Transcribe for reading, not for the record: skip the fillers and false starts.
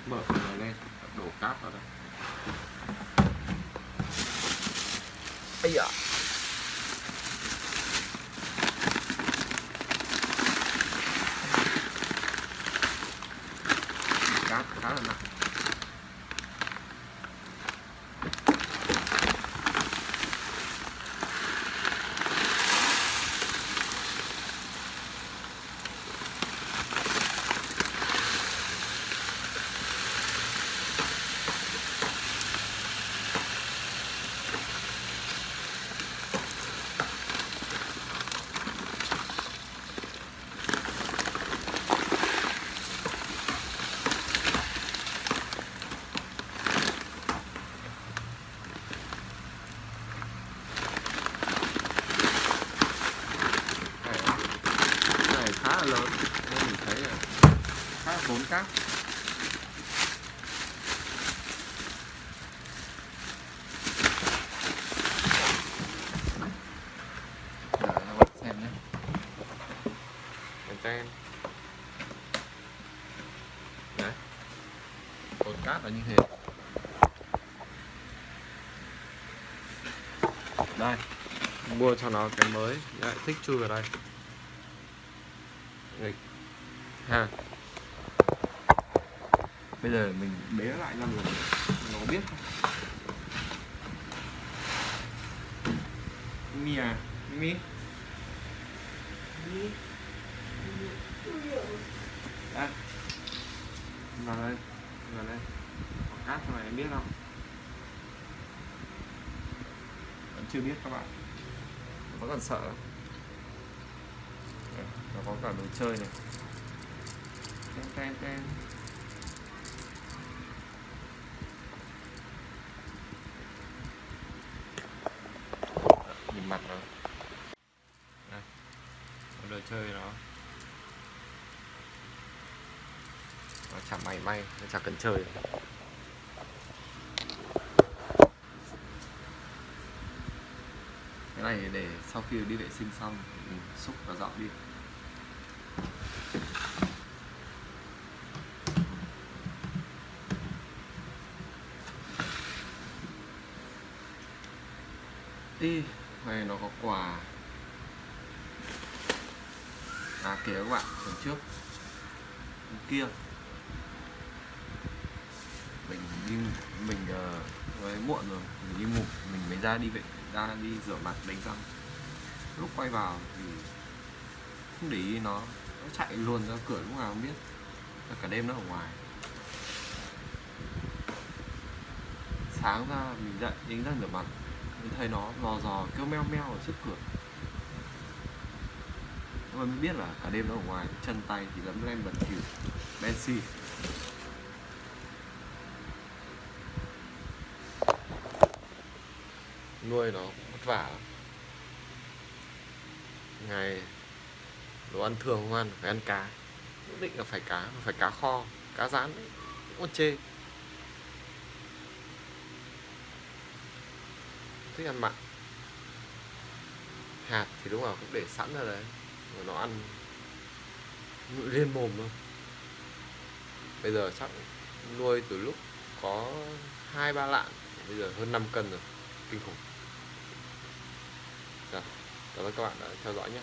Mở rồi lên, đổ cát vào đây. Ây da. Cát khá là nặng. Khá là lớn nên mình thấy là khá là tốn cát. Giờ các bạn xem nhé. Tên đấy, tốn cát là như thế. Đây, mua cho nó cái mới, lại thích chui vào đây. Ha. Bây giờ mình bế lại ra rồi nó biết không? Mimi à? Mimi? Đây. Vào đây. Vào đây. Có cát trong này em biết không? Vẫn chưa biết các bạn. Vẫn còn sợ. Nó có cả đồ chơi này. Ten. Nhìn mặt nó. Đây. Có đồ chơi nó chẳng mày may, nó chẳng cần chơi. Cái này để sau khi đi vệ sinh xong mình xúc và dọn đi. Đi, này nó có quà. À kìa các bạn, lần trước bên kia mình với muộn rồi, mình đi ngủ, mình mới ra đi rửa mặt đánh răng. Lúc quay vào thì không để ý nó chạy luôn ra cửa lúc nào không biết. Cả đêm nó ở ngoài. Sáng ra mình dậy đánh răng rửa mặt, mình thấy nó dò kêu meo meo ở trước cửa. Nhưng mà mình biết là cả đêm nó ở ngoài, chân tay thì lấm lem bẩn thỉu, đen xì. Nuôi nó vất vả lắm. Ngày đồ ăn thường không ăn, phải ăn cá. Nhất định là phải cá kho, cá rán, không chê. Thích ăn mặn. Hạt thì đúng là cũng để sẵn ra đấy, rồi nó ăn liên mồm luôn. Bây giờ chắc nuôi từ lúc có 2-3 lạng, bây giờ hơn 5 cân rồi, kinh khủng. Cảm ơn các bạn đã theo dõi nhé.